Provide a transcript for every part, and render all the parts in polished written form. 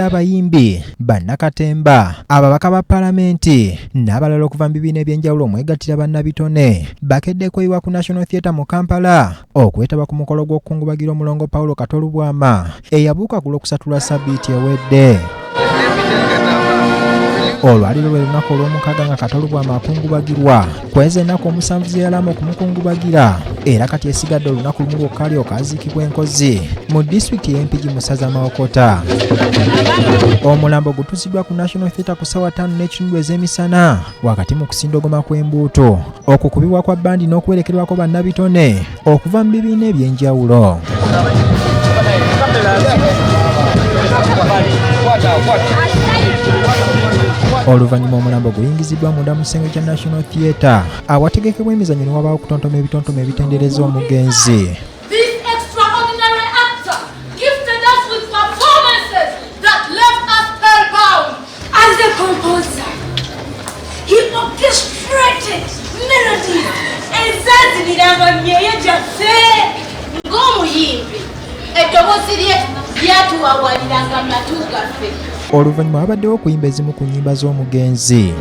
abayimbi Bannakatemba ababaka ba palamenti n'abalala okuva mu bibiina ebyenjawulo omwegattira bannabitone bakeddeko ewa ku National Theatre mu Kampala okwetaba ku mukolo gw'okukungubagira omulongo Paulo Kato eyabuuka ku Lwokusatu lwa Ssabbiiti ewedde. Olwaliro lwe lunaku olw'omukaaga nga Kato akungubagirwa kweza ennaku omusanvu ze yalama okumukungubagira era kati esigadde olunaku lumu lwokka alyoka aziikibwa enkozi mu disitulikiti y'Empigi mu ssaza Mawokota. Omulambo gutuuziddwa ku National Theatre ku ssaawa 5:30 ez'emisana wakati mu kusindogoma kw'embuuto okukubibwa kwa bbandi n'okwerekerwako bannabitone okuva mu bibiina ebyenjawulo. Oluvannyuma omulambo guyingiziddwa munda mu kisenge kya National Theatre awategekebwa emizannyo ne wabaawo okutontoma ebitontome ebitendereza omugenzi. Oluvannyuma wabaddewo okuyimba ezimu ku nnyimba z'omugenzi.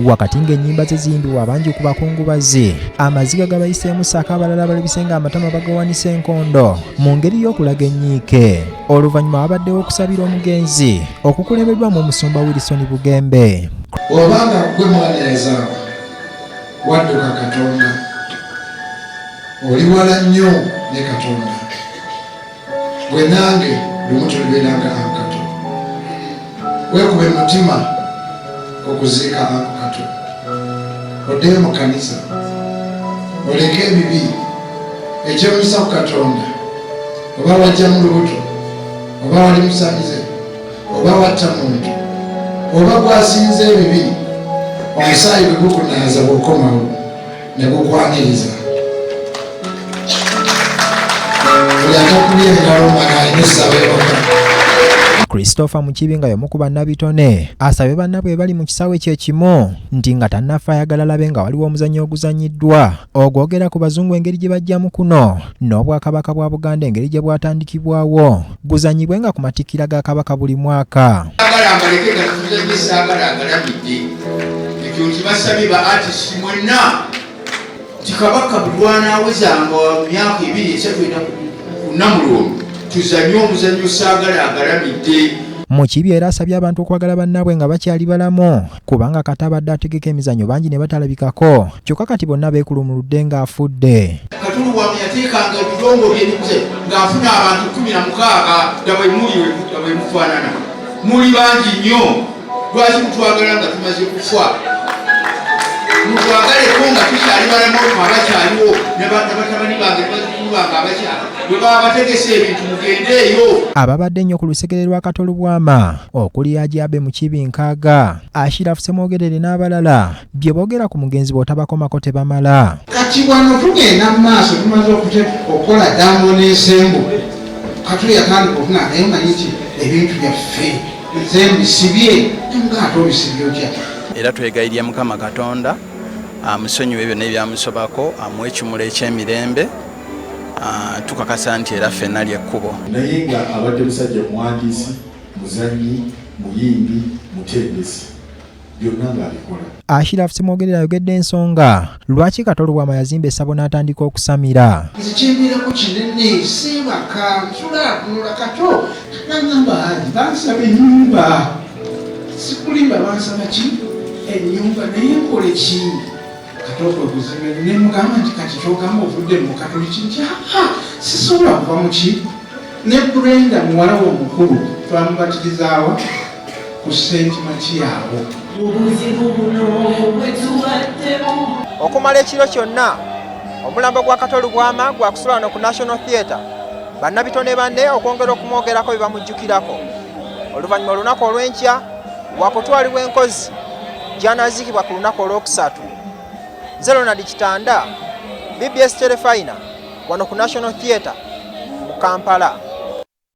Wakati ng'ennyimba ze ziyimbibwa abangi ku bakungubazi amaziga gabayiseemu ssaako abalala balabise ng'amatama bagawanisa enkondo mu ngeri y'okulaga ennyiike. Oluvannyuma wabaddewo okusabira omugenzi okukulembeddwamu omusumba Wilson Bugembe. Obanga gwe mwaneeza wadduka Katonda oli wala nnyo ne Katonda gwe nange lumu tulibeeranga Kato weekube mutima okuziika Kato oddeyo mu kanisa oleke ebibi ekyemisa ku Katonda oba wajja mu lubuto oba wali musamize oba watta muntu oba gwasinze ebibi omusaayi bwe gukunaaza bw'okomawo ne gukwaniriza buli atakubye engalo manaayina essaba ewaka. Christopher Mukibinga y'omu ku bannabitone asabye bannabwe bali mu kisaawe kye kimu nti nga tannafa ayagala labe nga waliwo omuzannyo oguzanyiddwa ogwogera ku bazungu engeri gye bajjamu kuno n'obwakabaka bwa Buganda engeri gye bwatandikibwawo guzanyibwe nga ku matikkira ga kabaka buli mwaka. Kabaka bulwana awezanga myaka 2-3 kunamulongo tuzanye omuzannyo saagala agalamidde. Mukibi era asabye abantu okwagala bannaabwe nga bakyali balamu kubanga Kato abadde ategeka emizannyo bangi ne batalabikako kyokka kati bonna beekulumuludde ng'afudde. Katulu bwami yateekanga ebidongo by'enze ng'afuna abantu 16 dabwe mufaanana muli bangi nnyo lwaki mutwagala nga tumaze kufa mutwagaleko nga tukyali balamu abakyaliwo ne batabani bange bazukulu bange abakyala bwe baba bategese ebintu mugendeeyo. Ababadde ennyo ku lusegere lwa Kato okuli Ajabe Mukibinkaga Ashirafu Semogerere n'abalala bye boogera ku mugenzi bw'otabakomako tebamala. Kati wano tugenda mu maaso tumaze okukola dambo n'ensembu Kato yatandika okufuna naye manyi nti ebintu byaffe ensembu bisibye ng'ate obisibye otya. Era twegayirya Mukama Katonda amusonyiwe byonna ebyamusobako amuwe ekimula eky'emirembe tukakasa nti era ffenna ly'ekkubo. Naye nga abadde musajja muwandiisi muzannyi muyimbi mutendesi byonna ng'abikola. Ashirafu Semogerere ayogedde ensonga lwaki Kato yazimba essabo n'atandika okusamira. Nze kyembeerako kinene seebaka nsula kunula Kato n'agamba aji bansaba ennyumba sikulimba bansaba ki ennyumba naye nkole ki Kato okuzimba ne mugamba nti kati kyogamba ovudde mu Katoliki nti sisobola kuva mu ki ne Brenda muwala wo omukulu twamubatirizaawa ku sentimenti yaabo. Okumala ekiro kyonna omulambo gwa Kato gwa kusula wano ku National Theatre bannabitone banne okwongera okumwogerako bye bamujjukirako. Oluvannyuma olunaku olw'enkya wakutwalibwa enkozi gy'anaaziikibwa ku lunaku olwokusatu. Nze Ronald Kitanda, BBS Terefayina, wano ku National Theatre mu Kampala.